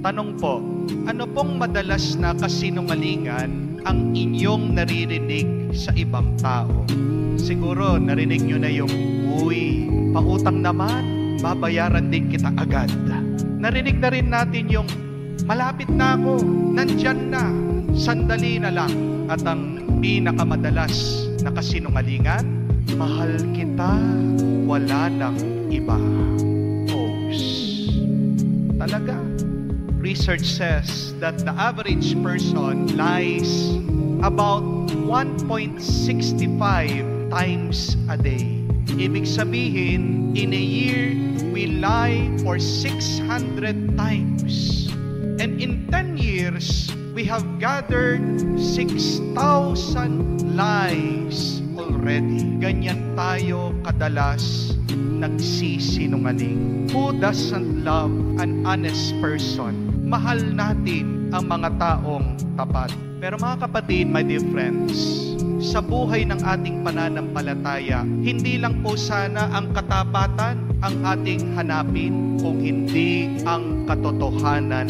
Tanong po, ano pong madalas na kasinungalingan ang inyong naririnig sa ibang tao? Siguro narinig nyo na yung, uy, pautang naman, babayaran din kita agad. Narinig na rin natin yung, malapit na ako, nandyan na, sandali na lang. At ang pinakamadalas na kasinungalingan, mahal kita, wala nang iba. Talaga. Research says that the average person lies about 1.65 times a day. Ibig sabihin, in a year, we lie for 600 times. And in 10 years, we have gathered 6,000 lies already. Ganyan tayo kadalas nagsisinungaling. Who doesn't love an honest person? Mahal natin ang mga taong tapat. Pero mga kapatid, my dear friends, sa buhay ng ating pananampalataya, hindi lang po sana ang katapatan ang ating hanapin, kung hindi ang katotohanan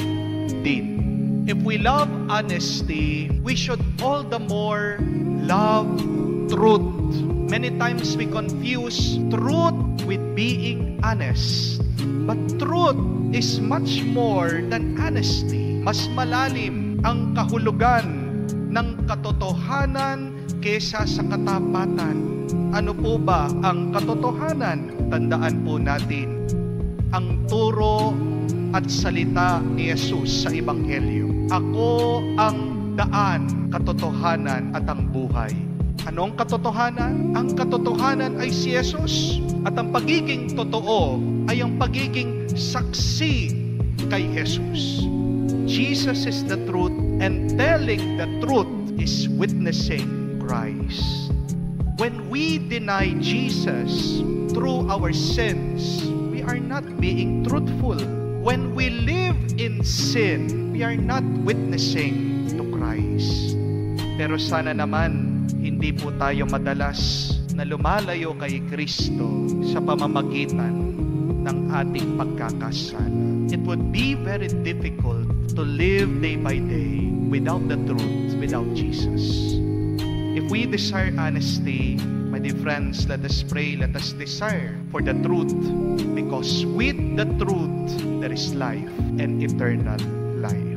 din. If we love honesty, we should all the more love truth. Many times we confuse truth with being honest. But truth is much more than honesty. Mas malalim ang kahulugan ng katotohanan kesa sa katapatan. Ano po ba ang katotohanan? Tandaan po natin ang turo at salita ni Jesus sa Ebanghelyo. Ako ang daan, katotohanan at ang buhay. Anong katotohanan? Ang katotohanan ay si Jesus. At ang pagiging totoo ay ang pagiging saksi kay Jesus. Jesus is the truth, and telling the truth is witnessing Christ. When we deny Jesus through our sins, we are not being truthful. When we live in sin, we are not witnessing to Christ. Pero sana naman, hindi po tayo madalas na lumalayo kay Kristo sa pamamagitan ng ating pagkakasala. It would be very difficult to live day by day without the truth, without Jesus. If we desire honesty, my dear friends, let us pray, let us desire for the truth, because with the truth, there is life and eternal life.